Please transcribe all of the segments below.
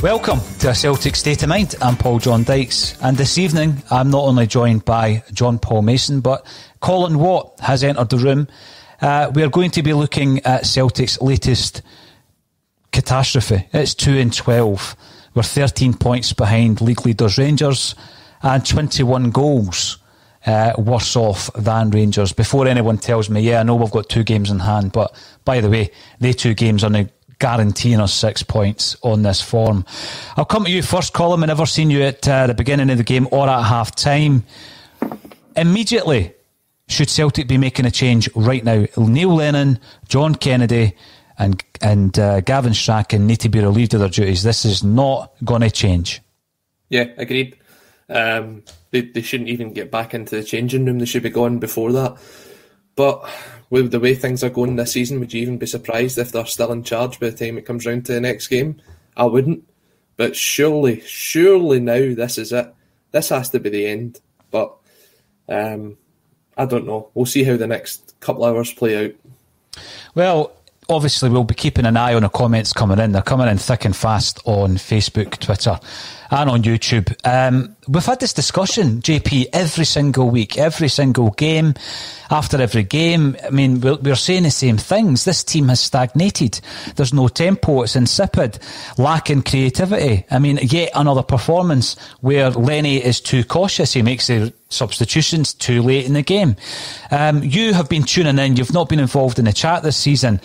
Welcome to a Celtic State of Mind. I'm John Dykes, and this evening I'm not only joined by John Paul Mason, but Colin Watt has entered the room. We are going to be looking at Celtic's latest catastrophe. It's 2-12. We're 13 points behind league leaders Rangers and 21 goals worse off than Rangers. Before anyone tells me, I know we've got 2 games in hand, but by the way, they 2 games are now guaranteeing us 6 points on this form. I'll come to you first, Colin. I've never seen you at the beginning of the game or at half time. Immediately, should Celtic be making a change right now? Neil Lennon, John Kennedy and Gavin Strachan need to be relieved of their duties. This is not going to change. Yeah, agreed. They shouldn't even get back into the changing room. They should be gone before that. But with the way things are going this season, would you even be surprised if they're still in charge by the time it comes round to the next game? I wouldn't. But surely now this is it. This has to be the end. But I don't know. We'll see how the next couple of hours play out. Well, obviously we'll be keeping an eye on the comments coming in. They're coming in thick and fast on Facebook, Twitter and on YouTube. We've had this discussion, JP, every single week, every single game, after every game. I mean, we're saying the same things. This team has stagnated. There's no tempo. It's insipid, lacking creativity. I mean, yet another performance where Lenny is too cautious. He makes the substitutions too late in the game. You have been tuning in. You've not been involved in the chat this season.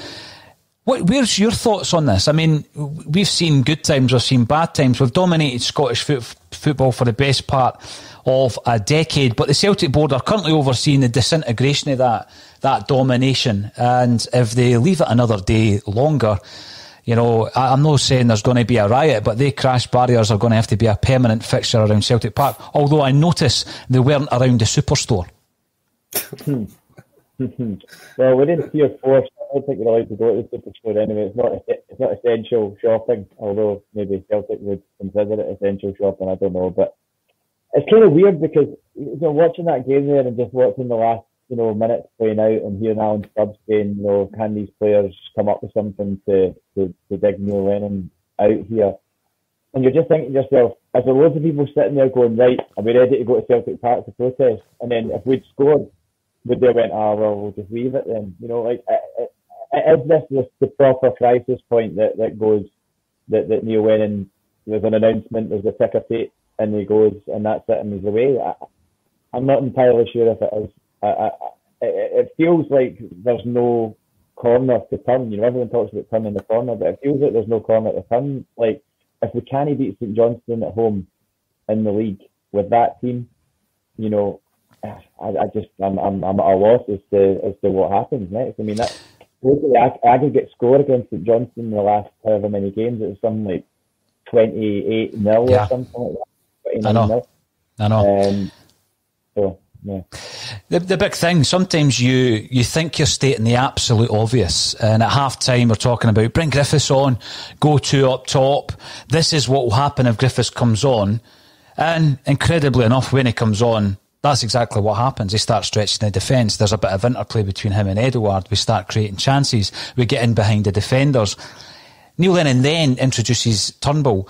Where's your thoughts on this? I mean, we've seen good times, we've seen bad times. We've dominated Scottish football for the best part of a decade, but the Celtic board are currently overseeing the disintegration of that domination. And if they leave it another day longer, you know, I'm not saying there's going to be a riot, but they crash barriers are going to have to be a permanent fixture around Celtic Park. Although I notice they weren't around the Superstore. Well, within Tier 4, I don't think you're allowed to go to the Superstore anyway. It's not essential shopping, although maybe Celtic would consider it essential shopping, I don't know. But it's kind of weird because, you know, watching that game there and just watching the last, you know, minutes playing out and hearing Alan Stubbs saying, you know, can these players come up with something to dig Neil Lennon out here? And you're just thinking to yourself, is there loads of people sitting there going, right, are we ready to go to Celtic Park to protest? And then if we'd scored, would they have went, well, we'll just leave it then? You know, like, is this the proper crisis point that goes, that Neil Lennon, there's an announcement, there's a ticker tape, and he goes, and that's it, and he's away? I'm not entirely sure if it is. It feels like there's no corner to turn. You know, everyone talks about turning the corner, but it feels like there's no corner to turn. Like, if we can't beat St Johnstone at home in the league with that team, you know, I'm at a loss as to what happens next. I mean, that the aggregate score against St Johnstone in the last however many games, it was something like 28-0 or something like that. I know. So yeah. The big thing, sometimes you think you're stating the absolute obvious, and at half time we're talking about bring Griffiths on, go 2 up top. This is what will happen if Griffiths comes on, and incredibly enough, when he comes on, that's exactly what happens. They start stretching the defence. There's a bit of interplay between him and Edouard. We start creating chances. We get in behind the defenders. Neil Lennon then introduces Turnbull,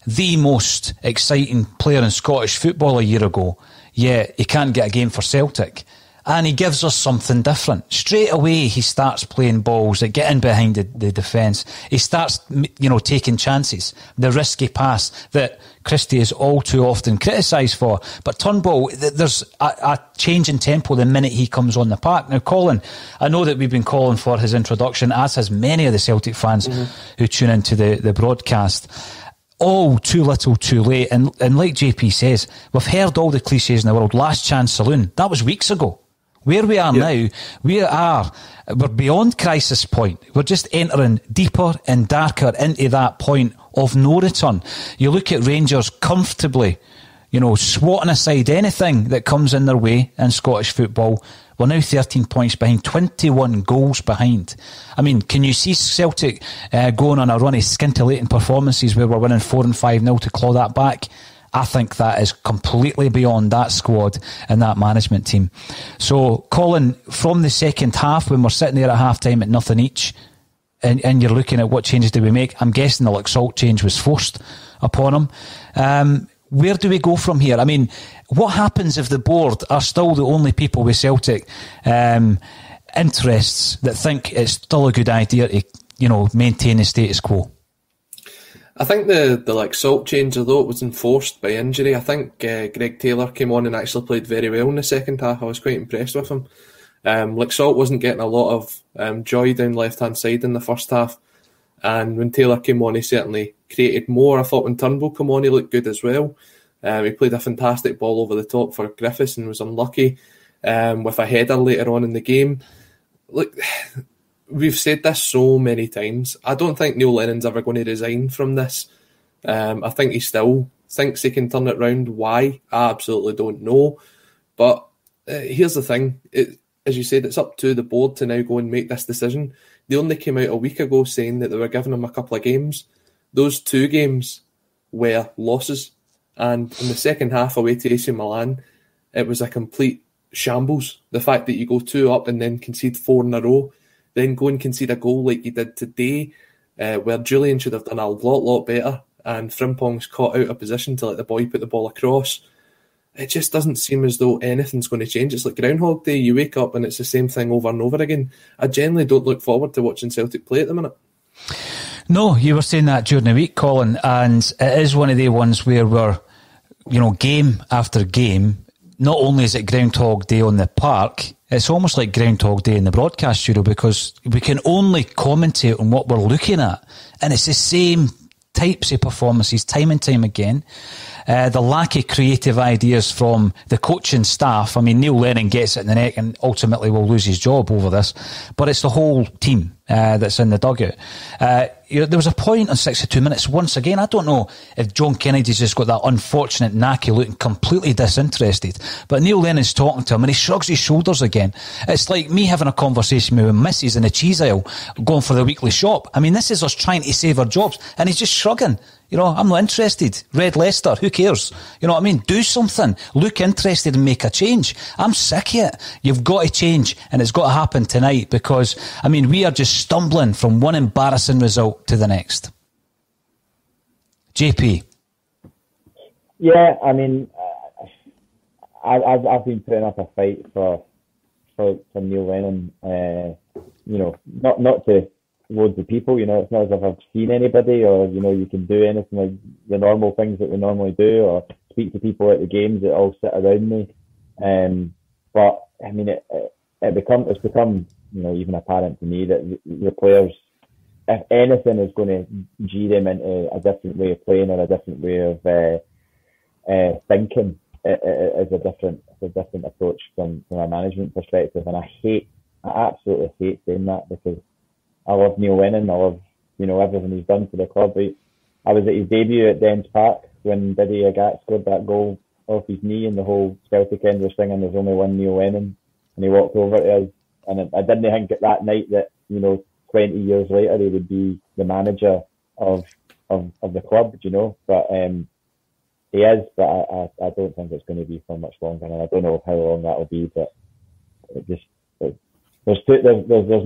the most exciting player in Scottish football a year ago. Yet he can't get a game for Celtic. And he gives us something different. Straight away, he starts playing balls that get in behind the defence. He starts, you know, taking chances. The risky pass that Christie is all too often criticised for. But Turnbull, there's a change in tempo the minute he comes on the park. Now, Colin, I know that we've been calling for his introduction, as has many of the Celtic fans who tune into the broadcast. All too little, too late. And like JP says, we've heard all the cliches in the world. Last chance saloon. That was weeks ago. Where we are now, we're beyond crisis point. We're just entering deeper and darker into that point of no return. You look at Rangers comfortably, you know, swatting aside anything that comes in their way in Scottish football. We're now 13 points behind, 21 goals behind. I mean, can you see Celtic going on a run of scintillating performances where we're winning 4 and 5-0 to claw that back? I think that is completely beyond that squad and that management team. So, Colin, from the second half, when we're sitting there at half time at nothing each, and you're looking at what changes do we make. I'm guessing the Laxalt change was forced upon him. Where do we go from here? I mean, what happens if the board are still the only people with Celtic interests that think it's still a good idea to, maintain the status quo? I think the Laxalt change, although it was enforced by injury, I think Greg Taylor came on and actually played very well in the second half. I was quite impressed with him. Laxalt wasn't getting a lot of joy down left-hand side in the first half. And when Taylor came on, he certainly created more. I thought when Turnbull came on, he looked good as well. He played a fantastic ball over the top for Griffiths and was unlucky with a header later on in the game. Look, we've said this so many times. I don't think Neil Lennon's ever going to resign from this. I think he still thinks he can turn it round. Why? I absolutely don't know. But here's the thing. As you said, it's up to the board to now go and make this decision. They only came out a week ago saying that they were giving him a couple of games. Those 2 games were losses. And in the second half away to AC Milan, it was a complete shambles. The fact that you go 2 up and then concede 4 in a row, then go and concede a goal like you did today, where Julian should have done a lot better, and Frimpong's caught out of position to let the boy put the ball across. It just doesn't seem as though anything's going to change. It's like Groundhog Day. You wake up and it's the same thing over and over again. I generally don't look forward to watching Celtic play at the minute. No, you were saying that during the week, Colin, and it is one of the ones where we're, game after game, not only is it Groundhog Day on the park, it's almost like Groundhog Day in the broadcast studio, because we can only commentate on what we're looking at, and it's the same types of performances time and time again. The lack of creative ideas from the coaching staff. I mean, Neil Lennon gets it in the neck and ultimately will lose his job over this, but it's the whole team that's in the dugout. There was a point on 62 minutes, once again, I don't know if John Kennedy's just got that unfortunate knack of looking completely disinterested, but Neil Lennon's talking to him and he shrugs his shoulders again. It's like me having a conversation with my missus in the cheese aisle, going for the weekly shop. I mean, this is us trying to save our jobs, and he's just shrugging. I'm not interested. Red Leicester, who cares? You know what I mean? Do something. Look interested and make a change. I'm sick of it. You've got to change, and it's got to happen tonight, because, we are just stumbling from one embarrassing result to the next. JP. Yeah, I've been putting up a fight for Neil Lennon. Not to loads of people. It's not as if I've seen anybody, or you can do anything like the normal things that we normally do, or speak to people at the games that all sit around me. But it's become even apparent to me that the players, if anything is going to gee them into a different way of playing or a different way of thinking, is a different approach from a management perspective. And I absolutely hate saying that, because I love Neil Lennon. I love, everything he's done for the club. I was at his debut at Dens Park when Didi Agat scored that goal off his knee, and the whole Celtic end was singing "There's only one Neil Lennon," and he walked over to us. And I didn't think at that night that 20 years later he would be the manager of the club, But he is. But I don't think it's going to be for much longer, and I don't know how long that will be. But there's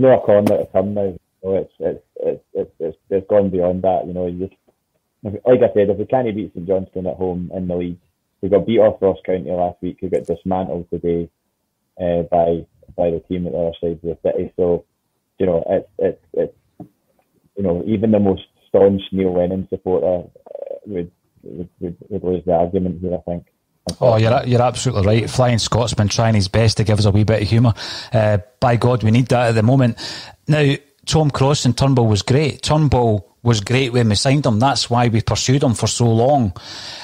no corner to come now. It's gone beyond that. Like I said, if we can't beat St Johnstone at home in the league, we got beat off Ross County last week. We got dismantled today by the team at the other side of the city. So it's even the most staunch Neil Lennon supporter would lose the argument here, I think. Oh, you're absolutely right. Flying Scotsman trying his best to give us a wee bit of humour. By God, we need that at the moment. Now, Tom Cross and Turnbull was great. Turnbull was great when we signed him. That's why we pursued him for so long.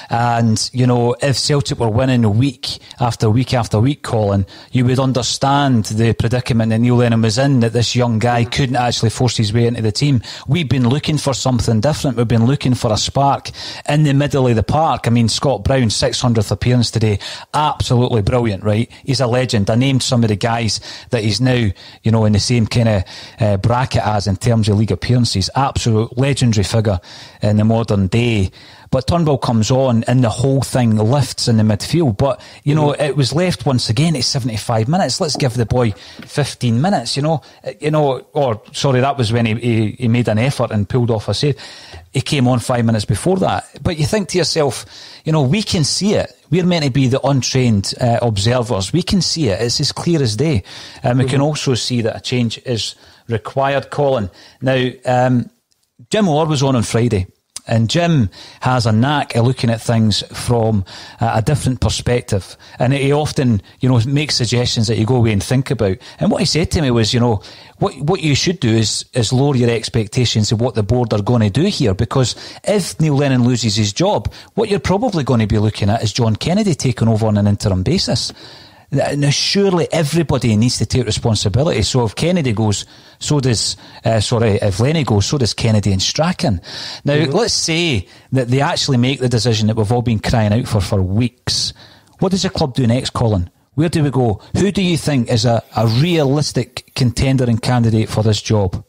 And, if Celtic were winning week after week after week, Colin, you would understand the predicament that Neil Lennon was in, that this young guy couldn't actually force his way into the team. We've been looking for something different. We've been looking for a spark in the middle of the park. Scott Brown, 600th appearance today. Absolutely brilliant, right? He's a legend. I named some of the guys that he's now, in the same kind of bracket as in terms of league appearances. Absolute legend. legendary figure in the modern day. But Turnbull comes on and the whole thing lifts in the midfield. But, it was left once again at 75 minutes. Let's give the boy 15 minutes, that was when he made an effort and pulled off a save. He came on 5 minutes before that. But you think to yourself, we can see it. We're meant to be the untrained observers. We can see it. It's as clear as day. We can also see that a change is required, Colin. Now, Jim Orr was on Friday. And Jim has a knack at looking at things from a different perspective. And he often, makes suggestions that you go away and think about. And what he said to me was, what you should do is lower your expectations of what the board are going to do here. Because if Neil Lennon loses his job, what you're probably going to be looking at is John Kennedy taking over on an interim basis. Now, surely everybody needs to take responsibility. So if Kennedy goes, if Lenny goes, so does Kennedy and Strachan. Now, let's say that they actually make the decision that we've all been crying out for weeks. What does the club do next, Colin? Where do we go? Who do you think is a realistic contender and candidate for this job?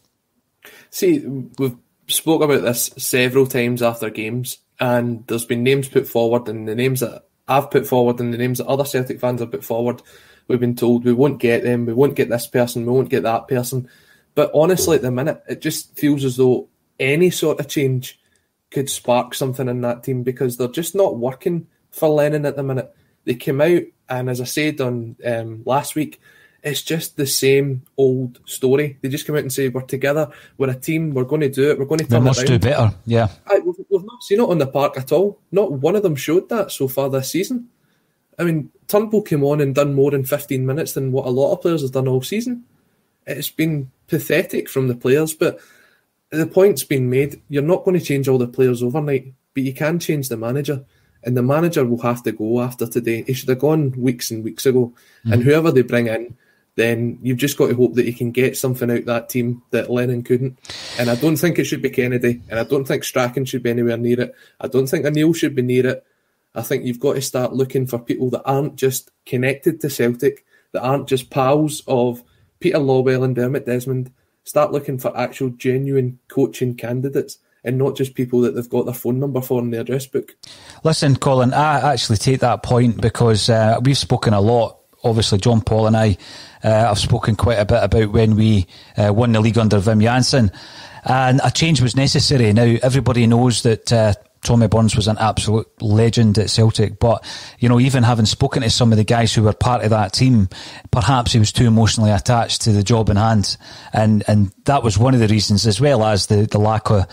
See, we've spoke about this several times after games, and there's been names put forward, and the names that I've put forward and the names that other Celtic fans have put forward, we've been told we won't get them, we won't get this person, we won't get that person. But honestly, at the minute, it just feels as though any sort of change could spark something in that team, because they're just not working for Lennon at the minute. They came out, and as I said on last week, it's just the same old story. They just come out and say, we're together, we're a team, we're going to do it, we're going to turn it around. We must do better, yeah. We've not seen it on the park at all. Not one of them showed that so far this season. I mean, Turnbull came on and done more in 15 minutes than what a lot of players have done all season. It's been pathetic from the players, but the point's been made. You're not going to change all the players overnight, but you can change the manager. And the manager will have to go after today. He should have gone weeks and weeks ago. And whoever they bring in, then you've just got to hope that you can get something out of that team that Lennon couldn't. And I don't think it should be Kennedy, and I don't think Strachan should be anywhere near it. I don't think O'Neill should be near it. I think you've got to start looking for people that aren't just connected to Celtic, that aren't just pals of Peter Lawwell and Dermot Desmond. Start looking for actual genuine coaching candidates, and not just people that they've got their phone number for in the address book. Listen, Colin, I actually take that point because we've spoken a lot. Obviously, John Paul and I have spoken quite a bit about when we won the league under Wim Jansen, and a change was necessary. Now, everybody knows that Tommy Burns was an absolute legend at Celtic, but even having spoken to some of the guys who were part of that team, perhaps he was too emotionally attached to the job in hand, and that was one of the reasons, as well as the lack of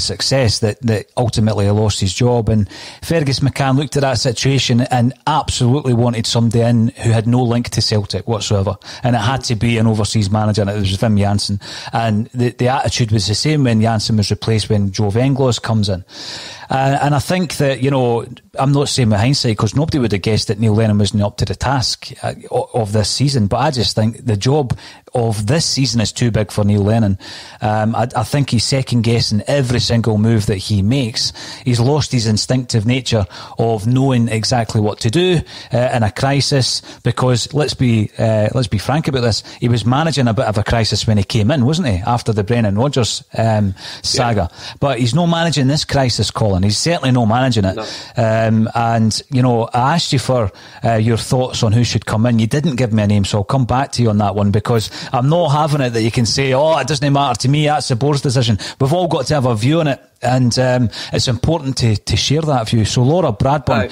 success, that ultimately he lost his job. And Fergus McCann looked at that situation and absolutely wanted somebody in who had no link to Celtic whatsoever, and it had to be an overseas manager, and it was Wim Jansen. And the attitude was the same when Jansen was replaced, when Joe Venglos comes in. And I think that, I'm not saying with hindsight, because nobody would have guessed that Neil Lennon wasn't up to the task of this season. But I just think the job of this season is too big for Neil Lennon. I think he's second guessing every single move that he makes. He's lost his instinctive nature of knowing exactly what to do in a crisis. Because let's be frank about this, he was managing a bit of a crisis when he came in, wasn't he? After the Brennan Rodgers saga, but he's not managing this crisis, Colin. He's certainly not managing it. No. I asked you for your thoughts on who should come in. You didn't give me a name, so I'll come back to you on that one, because I'm not having it that you can say, it doesn't matter to me, that's the board's decision. We've all got to have a view on it, and it's important to share that view. So Laura Bradburn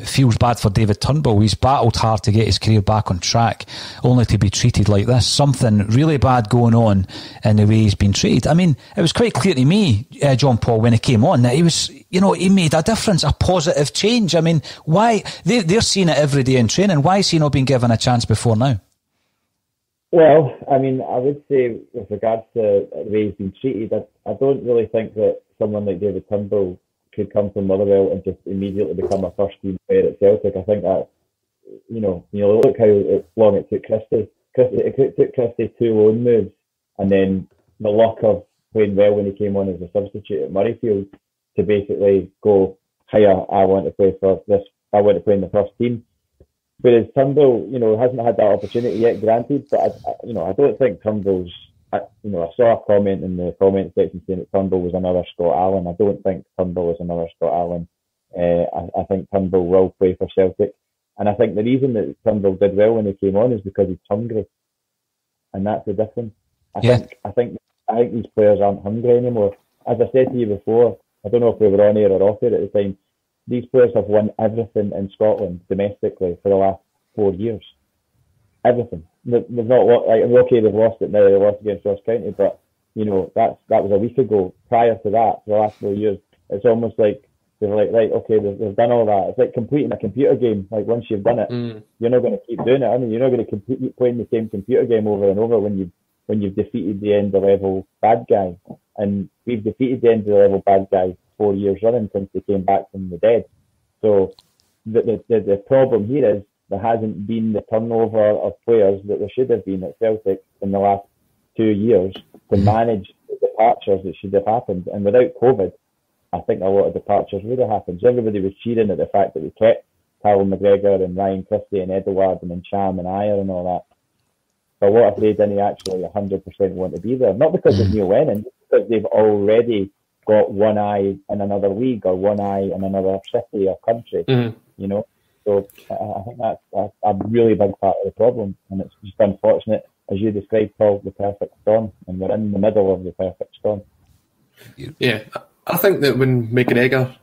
feels bad for David Turnbull. He's battled hard to get his career back on track, only to be treated like this. Something really bad going on in the way he's been treated. I mean, it was quite clear to me, John Paul, when he came on, that he was, he made a difference, a positive change. I mean, why? They're seeing it every day in training. Why has he not been given a chance before now? Well, I mean, I would say with regards to the way he's been treated, I don't really think that someone like David Turnbull could come from Motherwell and just immediately become a first team player at Celtic. I think that, look how long it took Christie. It took Christie 2 loan moves, and then the luck of playing well when he came on as a substitute at Murrayfield to basically go, hiya, I want to play for this, I want to play in the first team. Whereas Turnbull, hasn't had that opportunity yet, granted, but I don't think Turnbull's I saw a comment in the comment section saying that Turnbull was another Scott Allen. I don't think Turnbull is another Scott Allen. I think Turnbull will play for Celtic, and I think the reason that Turnbull did well when he came on is because he's hungry, and that's the difference. I think these players aren't hungry anymore. As I said to you before, I don't know if we were on air or off air at the time. These players have won everything in Scotland domestically for the last 4 years. Everything. They've not they've lost it now. They lost against Ross County, but that was a week ago. Prior to that, for the last 4 years, it's almost like they're like, right, okay, they've done all that. It's like completing a computer game. Like once you've done it, you're not going to keep doing it. I mean, you're not going to keep playing the same computer game over and over when you've defeated the end of level bad guy. And we've defeated the end of the level bad guy 4 years running since they came back from the dead. So the problem here is there hasn't been the turnover of players that there should have been at Celtic in the last 2 years to manage the departures that should have happened. And without COVID, I think a lot of departures would have happened. So everybody was cheering at the fact that we kept Callum McGregor and Ryan Christie and Edouard and Cham and Ayer and all that. But what if they didn't actually 100% want to be there? Not because of Neil Lennon, because they've already got one eye in another league or one eye in another city or country, So I think that's a really big part of the problem, and it's just unfortunate, as you described, Paul, the perfect storm, and we're in the middle of the perfect storm. Yeah, I think that when McGregor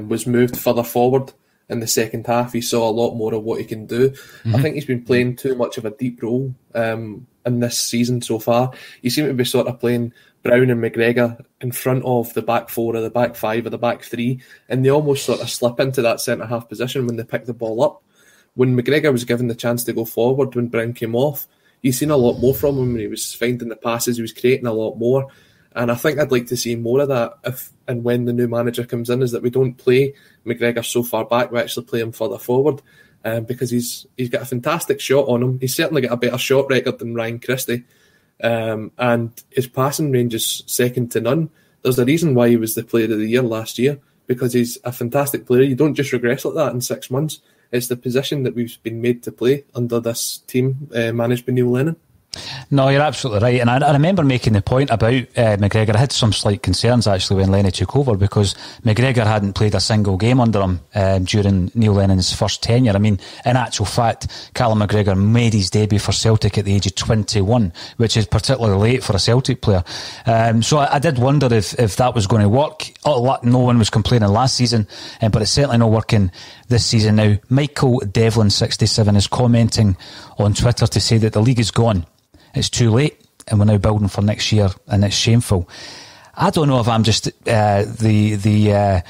was moved further forward in the second half, he saw a lot more of what he can do. I think he's been playing too much of a deep role in this season so far. He seemed to be sort of playing Brown and McGregor in front of the back four or the back five or the back three, and they almost sort of slip into that centre-half position when they pick the ball up. When McGregor was given the chance to go forward when Brown came off, you've seen a lot more from him. He was finding the passes, he was creating a lot more. And I think I'd like to see more of that if and when the new manager comes in, is that we don't play McGregor so far back, we actually play him further forward, because he's got a fantastic shot on him. He's certainly got a better shot record than Ryan Christie, and his passing range is second to none. There's a reason why he was the player of the year last year, because he's a fantastic player. You don't just regress like that in 6 months. It's the position that we've been made to play under this team managed by Neil Lennon. No, you're absolutely right. And I remember making the point about McGregor. I had some slight concerns actually when Lenny took over, because McGregor hadn't played a single game under him during Neil Lennon's first tenure. I mean, in actual fact, Callum McGregor made his debut for Celtic at the age of 21, which is particularly late for a Celtic player. So I did wonder if that was going to work. No one was complaining last season, but it's certainly not working this season now. Michael Devlin 67 is commenting on Twitter to say that the league is gone. It's too late, and we're now building for next year, and it's shameful. I don't know if I'm just the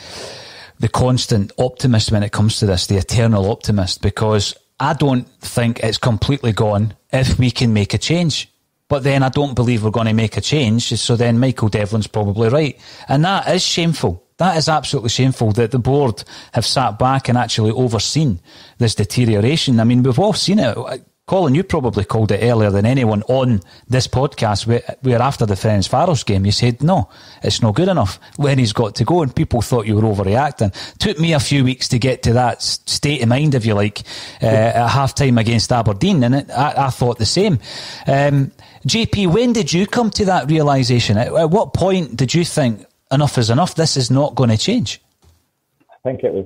constant optimist when it comes to this, the eternal optimist, because I don't think it's completely gone if we can make a change. But then I don't believe we're going to make a change, so then Michael Devlin's probably right. And that is shameful. That is absolutely shameful that the board have sat back and actually overseen this deterioration. I mean, we've all seen it. Colin, you probably called it earlier than anyone on this podcast, where after the Ferencváros game you said, no, it's not good enough. Lenny's got to go, and people thought you were overreacting. Took me a few weeks to get to that state of mind, if you like, at half-time against Aberdeen, and I thought the same. JP, when did you come to that realisation? At what point did you think, enough is enough, this is not going to change? I think it was,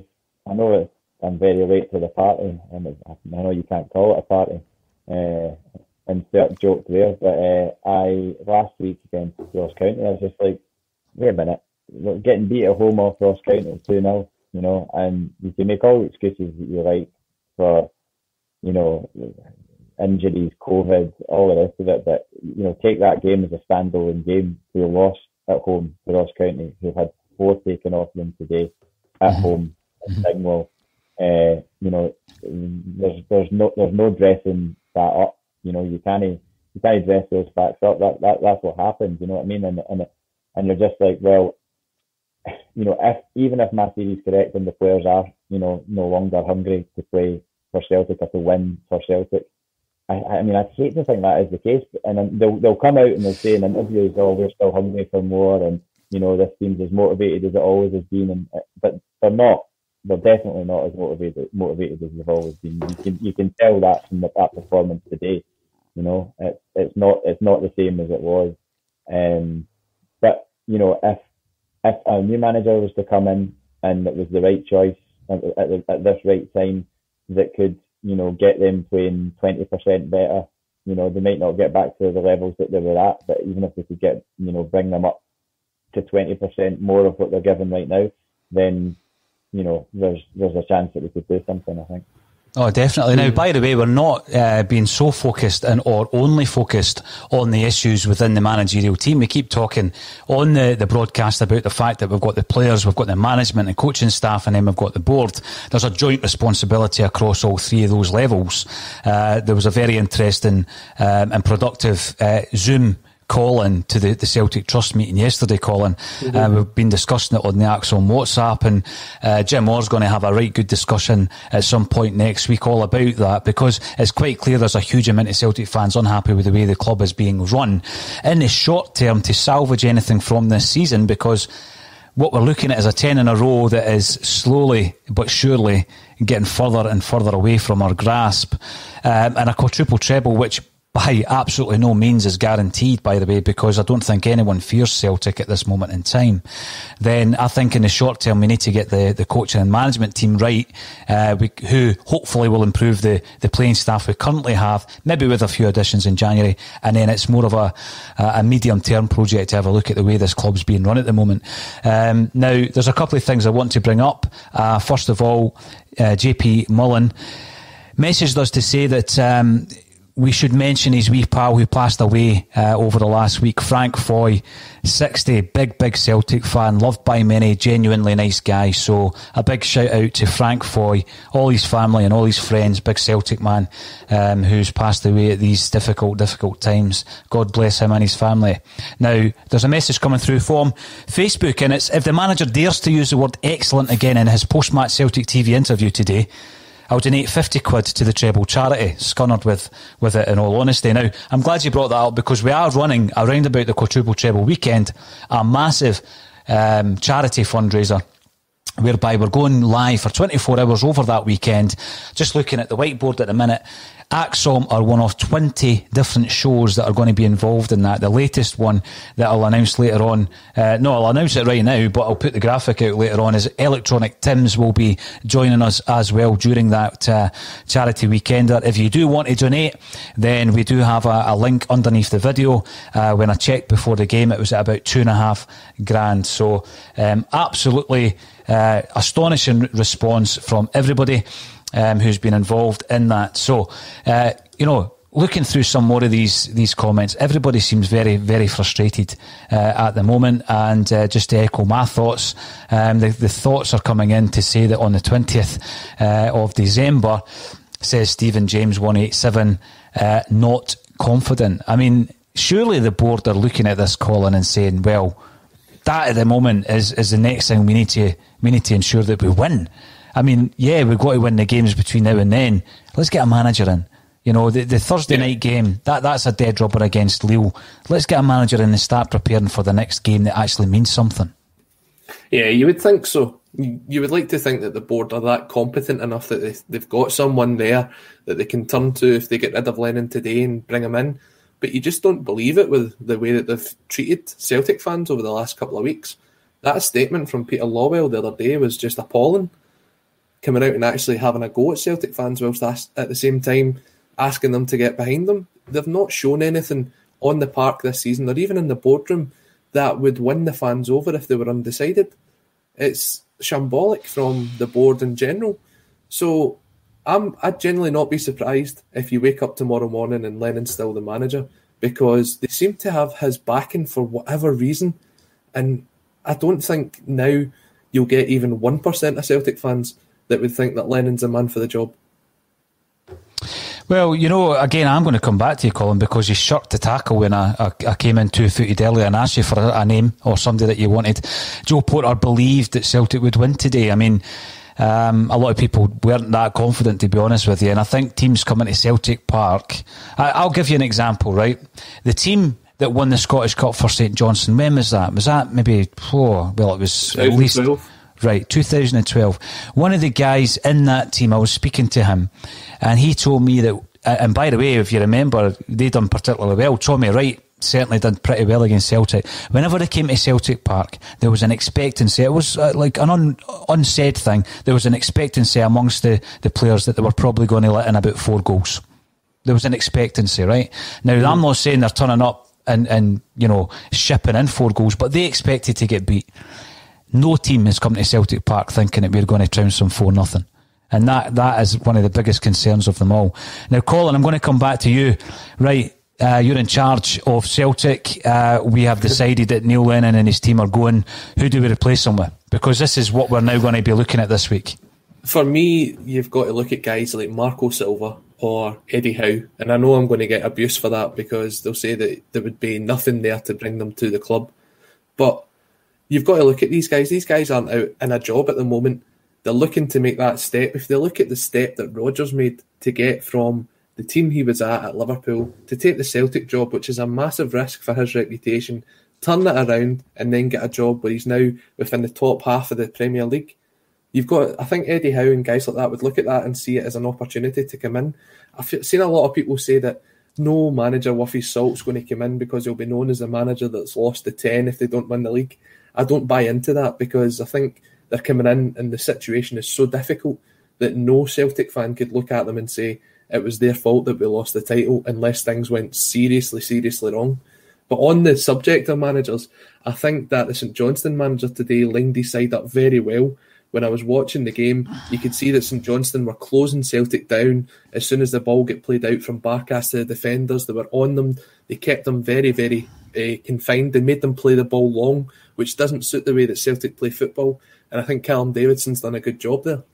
I know I'm very late to the party, and I know you can't call it a party, insert joke there, but last week against Ross County, I was just like, wait a minute, we're getting beat at home off Ross County 2-0, and you can make all the excuses that you like for, injuries, COVID, all the rest of it, but, take that game as a standalone game. We lost at home to Ross County, who've had 4 taken off them today at home in Dingwall. There's no dressing that up. You can't dress those facts up. That's what happens. You know what I mean? And you're just like, well, if my theory is correct and the players are, no longer hungry to play for Celtic or to win for Celtic, I mean, I'd hate to think that is the case. And they'll come out and they'll say in interviews, oh, we're still hungry for more, and this team's as motivated as it always has been. But they're not. They're definitely not as motivated as they've always been. You can tell that from that performance today. It's not the same as it was But if a new manager was to come in and it was the right choice at this right time that could get them playing 20% better, they might not get back to the levels that they were at, but even if they could get bring them up to 20% more of what they're given right now, then there's a chance that we could do something, I think. Oh, definitely. Now, by the way, we're not being so focused or only focused on the issues within the managerial team. We keep talking on the broadcast about the fact that we've got the players, we've got the management and coaching staff, and then we've got the board. There's a joint responsibility across all three of those levels. There was a very interesting and productive Zoom Colin to the Celtic Trust meeting yesterday, Colin. We've been discussing it on the Axon WhatsApp, and Jim Orr's going to have a right good discussion at some point next week all about that, because it's quite clear there's a huge amount of Celtic fans unhappy with the way the club is being run in the short term to salvage anything from this season, because what we're looking at is a 10 in a row that is slowly but surely getting further and further away from our grasp, and a quadruple treble which by absolutely no means is guaranteed, by the way, because I don't think anyone fears Celtic at this moment in time. Then I think in the short term we need to get the coaching and management team right, who hopefully will improve the playing staff we currently have, maybe with a few additions in January, and then it's more of a medium term project to have a look at the way this club's being run at the moment. Now there's a couple of things I want to bring up. First of all, JP Mullen messaged us to say that we should mention his wee pal who passed away over the last week, Frank Foy, 60, big Celtic fan, loved by many, genuinely nice guy. So a big shout out to Frank Foy, all his family and all his friends, big Celtic man who's passed away at these difficult times. God bless him and his family. Now, there's a message coming through from Facebook, and it's, if the manager dares to use the word excellent again in his post-match Celtic TV interview today, I'll donate 50 quid to the treble charity. Scunnered with it, in all honesty. Now, I'm glad you brought that up, because we are running around about the quadruple treble weekend a massive charity fundraiser, whereby we're going live for 24 hours over that weekend. Just looking at the whiteboard at the minute, Axom are one of 20 different shows that are going to be involved in that. The latest one that I'll announce later on, I'll announce it right now, but I'll put the graphic out later on, is Electronic Tims will be joining us as well during that charity weekender. If you do want to donate, then we do have a link underneath the video. When I checked before the game, it was at about $2,500. So absolutely astonishing response from everybody who's been involved in that. So, looking through some more of these comments, everybody seems very, very frustrated at the moment. And just to echo my thoughts, the thoughts are coming in to say that on the 20th of December, says Stephen James 187, not confident. I mean, surely the board are looking at this, Colin, and saying, well, that at the moment is the next thing we need to ensure that we win. I mean, yeah, we've got to win the games between now and then. Let's get a manager in. The Thursday night game, that's a dead rubber against Lille. Let's get a manager in and start preparing for the next game that actually means something. Yeah, you would think so. You would like to think that the board are that competent enough that they've got someone there that they can turn to if they get rid of Lennon today and bring him in. But you just don't believe it with the way that they've treated Celtic fans over the last couple of weeks. That statement from Peter Lawwell the other day was just appalling. Coming out and actually having a go at Celtic fans whilst at the same time asking them to get behind them. They've not shown anything on the park this season, or even in the boardroom, that would win the fans over if they were undecided. It's shambolic from the board in general. So I'd generally not be surprised if you wake up tomorrow morning and Lennon's still the manager, because they seem to have his backing for whatever reason. And I don't think now you'll get even 1% of Celtic fans that would think that Lennon's a man for the job. Well, again, I'm going to come back to you, Colin, because you shirked the tackle when I came in 2-footed earlier and asked you for a name or somebody that you wanted. Joe Porter believed that Celtic would win today. I mean, a lot of people weren't that confident, to be honest with you. And I think teams coming to Celtic Park, I'll give you an example, right? The team that won the Scottish Cup for St Johnstone, when was that? Was that maybe, it was at least... Right, 2012. One of the guys in that team, I was speaking to him, and he told me that, and by the way, if you remember, they done particularly well. Told me, right, certainly did pretty well against Celtic. Whenever they came to Celtic Park, there was an expectancy. It was like an unsaid thing. There was an expectancy amongst the players that they were probably going to let in about 4 goals. There was an expectancy, right? Now, I'm not saying they're turning up and shipping in 4 goals, but they expected to get beat. No team has come to Celtic Park thinking that we're going to trounce them 4-0. And that is one of the biggest concerns of them all. Now, Colin, I'm going to come back to you. Right, you're in charge of Celtic. We have decided that Neil Lennon and his team are going. Who do we replace them with? Because this is what we're now going to be looking at this week. For me, you've got to look at guys like Marco Silva or Eddie Howe. And I know I'm going to get abuse for that because they'll say that there would be nothing there to bring them to the club. But you've got to look at these guys. These guys aren't out in a job at the moment. They're looking to make that step. If they look at the step that Rodgers made to get from the team he was at Liverpool to take the Celtic job, which is a massive risk for his reputation, turn it around and then get a job where he's now within the top half of the Premier League. I think Eddie Howe and guys like that would look at that and see it as an opportunity to come in. I've seen a lot of people say that no manager worth his salt is going to come in because he'll be known as a manager that's lost to 10 if they don't win the league. I don't buy into that because I think they're coming in and the situation is so difficult that no Celtic fan could look at them and say it was their fault that we lost the title unless things went seriously wrong. But on the subject of managers, I think that the St Johnstone manager today lined his side up very well. When I was watching the game, you could see that St Johnstone were closing Celtic down. As soon as the ball get played out from Barkas to the defenders, they were on them. They kept them very, very confined. They made them play the ball long, which doesn't suit the way that Celtic play football. And I think Callum Davidson's done a good job there.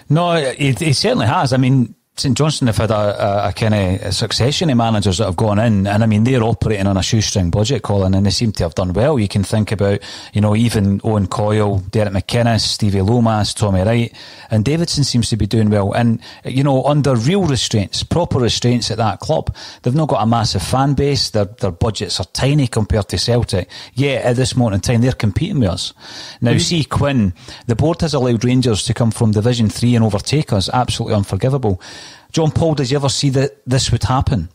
No, he certainly has. I mean, St Johnstone have had a kind of succession of managers that have gone in, and I mean they're operating on a shoestring budget, Colin, and they seem to have done well. You can think about, even Owen Coyle, Derek McInnes, Stevie Lomas, Tommy Wright, and Davidson seems to be doing well. And under real restraints, proper restraints at that club, they've not got a massive fan base. Their budgets are tiny compared to Celtic. Yet at this moment in time, they're competing with us. Now, see Quinn, the board has allowed Rangers to come from Division 3 and overtake us. Absolutely unforgivable. John Paul, did you ever see that this would happen?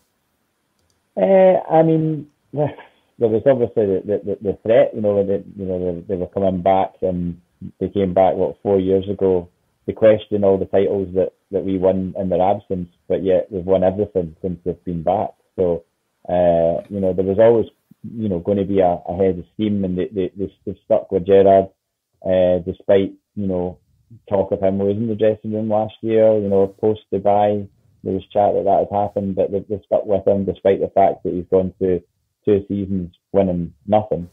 I mean, there was obviously the threat. They were coming back, and they came back 4 years ago to question all the titles that we won in their absence, but yet we've won everything since they've been back. So there was always going to be a head of steam, and they've stuck with Gerrard despite talk of him losing the dressing room last year. Post Dubai, there was chat that had happened, but they've stuck with him despite the fact that he's gone through 2 seasons winning nothing.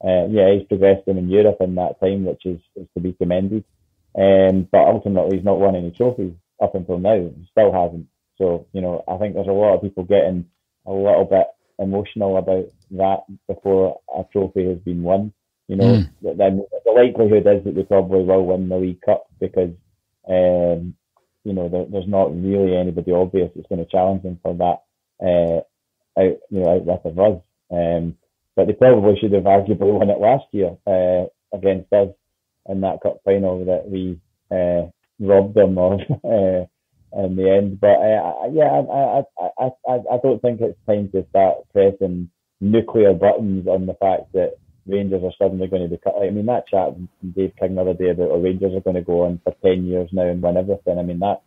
He's progressed them in Europe in that time, which is to be commended. But ultimately, he's not won any trophies up until now. He still hasn't. So, I think there's a lot of people getting a little bit emotional about that before a trophy has been won. Then the likelihood is that they probably will win the League Cup because, there's not really anybody obvious that's going to challenge them for that out of us. But they probably should have arguably won it last year against us in that cup final that we robbed them of in the end. But I don't think it's time to start pressing nuclear buttons on the fact that Rangers are suddenly going to be cut. I mean, that chat Dave King the other day about Rangers are going to go on for 10 years now and win everything. I mean, that's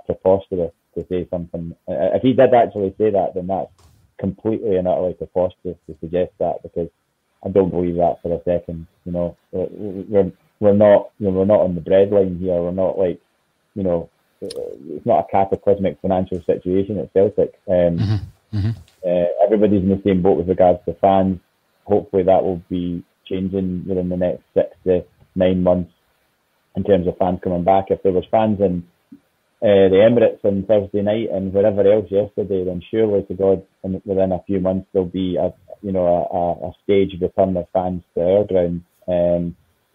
preposterous to say something. If he did actually say that, then that's completely and utterly preposterous to suggest that, because I don't believe that for a second. We're not on the breadline here. We're not like, it's not a cataclysmic financial situation at Celtic. Everybody's in the same boat with regards to fans. Hopefully that will be changing within the next 6 to 9 months in terms of fans coming back. If there was fans in the Emirates on Thursday night and wherever else yesterday, then surely to God, within a few months there'll be a staged return of fans to our grounds, and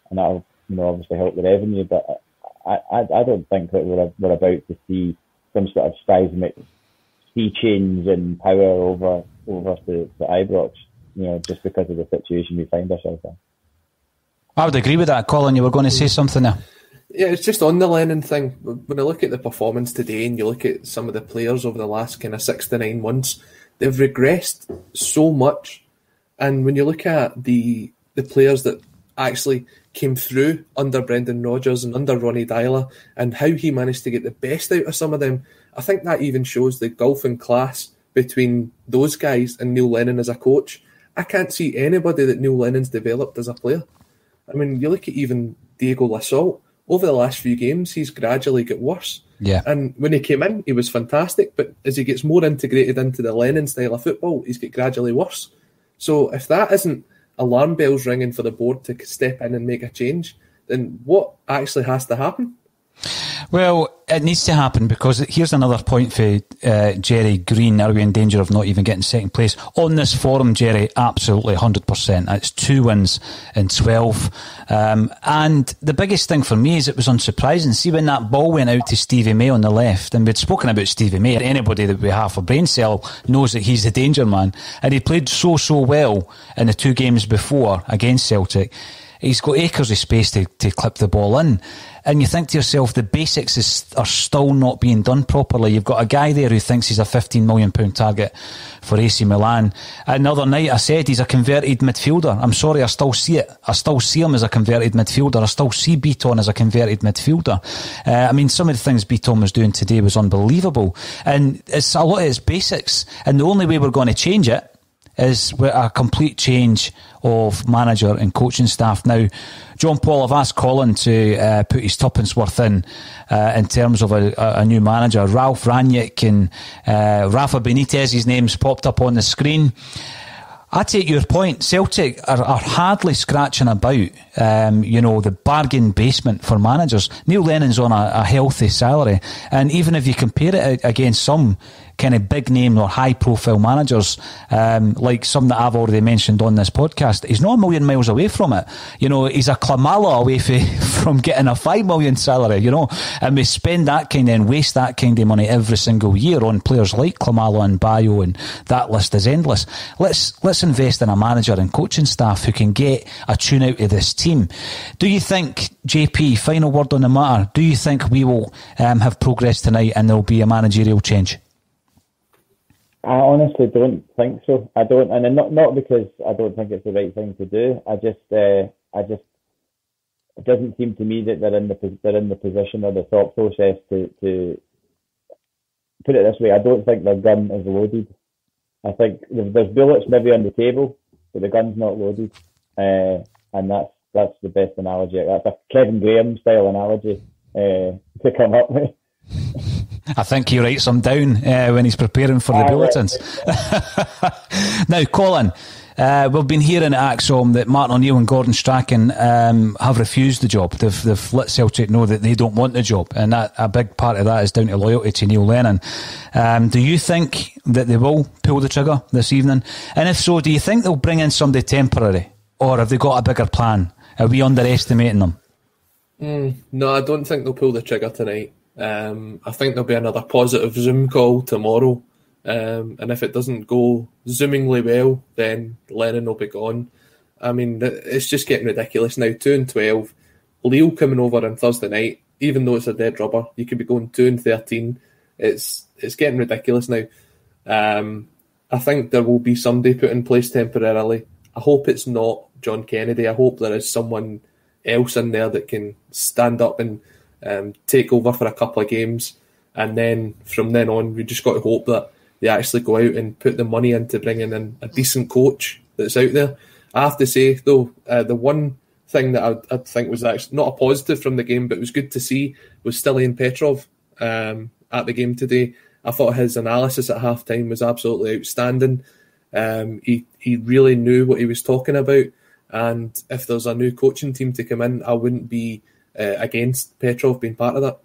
that'll obviously help the revenue. But I don't think that we're about to see some sort of seismic sea change in power over to Ibrox. Just because of the situation we find ourselves in. I would agree with that, Colin. You were going to say something there. Yeah, it's just on the Lennon thing. When I look at the performance today and you look at some of the players over the last kind of 6 to 9 months, they've regressed so much. And when you look at the players that actually came through under Brendan Rodgers and under Ronnie Dyler, and how he managed to get the best out of some of them, I think that even shows the gulf in class between those guys and Neil Lennon as a coach. I can't see anybody that Neil Lennon's developed as a player. I mean, you look at even Diego Lasolt. Over the last few games, he's gradually got worse. Yeah. And when he came in, he was fantastic. But as he gets more integrated into the Lennon style of football, he's got gradually worse. So if that isn't alarm bells ringing for the board to step in and make a change, then what actually has to happen? Well, it needs to happen, because here's another point for Jerry Green. Are we in danger of not even getting second place? On this forum, Jerry, absolutely 100%. It's 2 wins in 12. And the biggest thing for me is it was unsurprising. See, when that ball went out to Stevie May on the left, and we'd spoken about Stevie May, anybody that we have a brain cell knows that he's the danger man. And he played so well in the 2 games before against Celtic. He's got acres of space to clip the ball in. And you think to yourself, the basics are still not being done properly. You've got a guy there who thinks he's a £15 million target for AC Milan. And the other night I said he's a converted midfielder. I'm sorry, I still see it. I still see him as a converted midfielder. I still see Beaton as a converted midfielder. I mean, some of the things Beaton was doing today was unbelievable. And it's a lot of its basics. And the only way we're going to change it is with a complete change of manager and coaching staff. Now, John Paul, I've asked Colin to put his tuppence worth in terms of a new manager. Ralph Rangnick and Rafa Benitez, his name's popped up on the screen. I take your point. Celtic are hardly scratching about, the bargain basement for managers. Neil Lennon's on a healthy salary. And even if you compare it against some kind of big name or high profile managers, like some that I've already mentioned on this podcast, he's not a million miles away from it. He's a Klamala away from getting a $5 million salary, and we spend that kind of and waste that kind of money every single year on players like Klamala and Bayo, and that list is endless. Let's invest in a manager and coaching staff who can get a tune out of this team. Do you think, JP, final word on the matter, do you think we will have progress tonight and there will be a managerial change? I honestly don't think so. I don't, and not because I don't think it's the right thing to do. It doesn't seem to me that they're in the position or the thought process to put it this way. I don't think their gun is loaded. I think there's bullets maybe on the table, but the gun's not loaded, and that's the best analogy. That's a Kevin Graham style analogy to come up with. I think he writes them down when he's preparing for the bulletins. Now, Colin, we've been hearing at Axom that Martin O'Neill and Gordon Strachan have refused the job. They've let Celtic know that they don't want the job, and that a big part of that is down to loyalty to Neil Lennon. Do you think that they will pull the trigger this evening? And if so, do you think they'll bring in somebody temporary, or have they got a bigger plan? Are we underestimating them? No, I don't think they'll pull the trigger tonight. I think there'll be another positive Zoom call tomorrow, and if it doesn't go zoomingly well, then Lennon will be gone. I mean, it's just getting ridiculous now. 2-12, Lille coming over on Thursday night, even though it's a dead rubber, you could be going 2-13. It's getting ridiculous now. I think there will be somebody put in place temporarily. I hope it's not John Kennedy. I hope there is someone else in there that can stand up and take over for a couple of games, and then from then on we just got to hope that they actually go out and put the money into bringing in a decent coach that's out there. I have to say though, the one thing that I'd think was actually not a positive from the game, but it was good to see, was Stilian Petrov at the game today. I thought his analysis at half time was absolutely outstanding. He really knew what he was talking about, and if there's a new coaching team to come in, I wouldn't be against Petrov being part of that.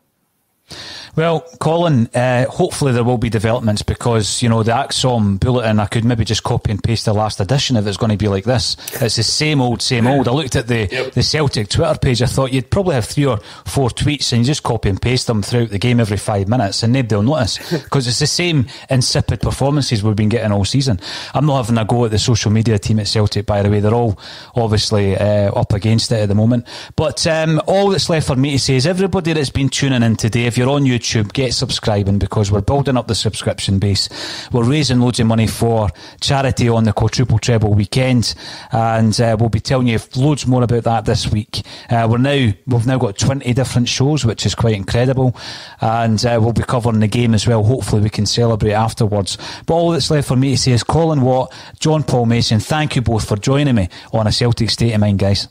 Well, Colin, hopefully there will be developments, because, the Axom Bulletin, I could maybe just copy and paste the last edition if it's going to be like this. It's the same old. I looked at the Celtic Twitter page. I thought you'd probably have 3 or 4 tweets and you just copy and paste them throughout the game every 5 minutes and nobody will notice, because it's the same insipid performances we've been getting all season. I'm not having a go at the social media team at Celtic, by the way. They're all obviously up against it at the moment. But all that's left for me to say is, everybody that's been tuning in today, if you're on YouTube YouTube, get subscribing, because we're building up the subscription base. We're raising loads of money for charity on the quadruple treble weekend, and we'll be telling you loads more about that this week. We've now got 20 different shows, which is quite incredible, and we'll be covering the game as well. Hopefully we can celebrate afterwards. But all that's left for me to say is Colin Watt, John Paul Mason, thank you both for joining me on A Celtic State of Mind, guys.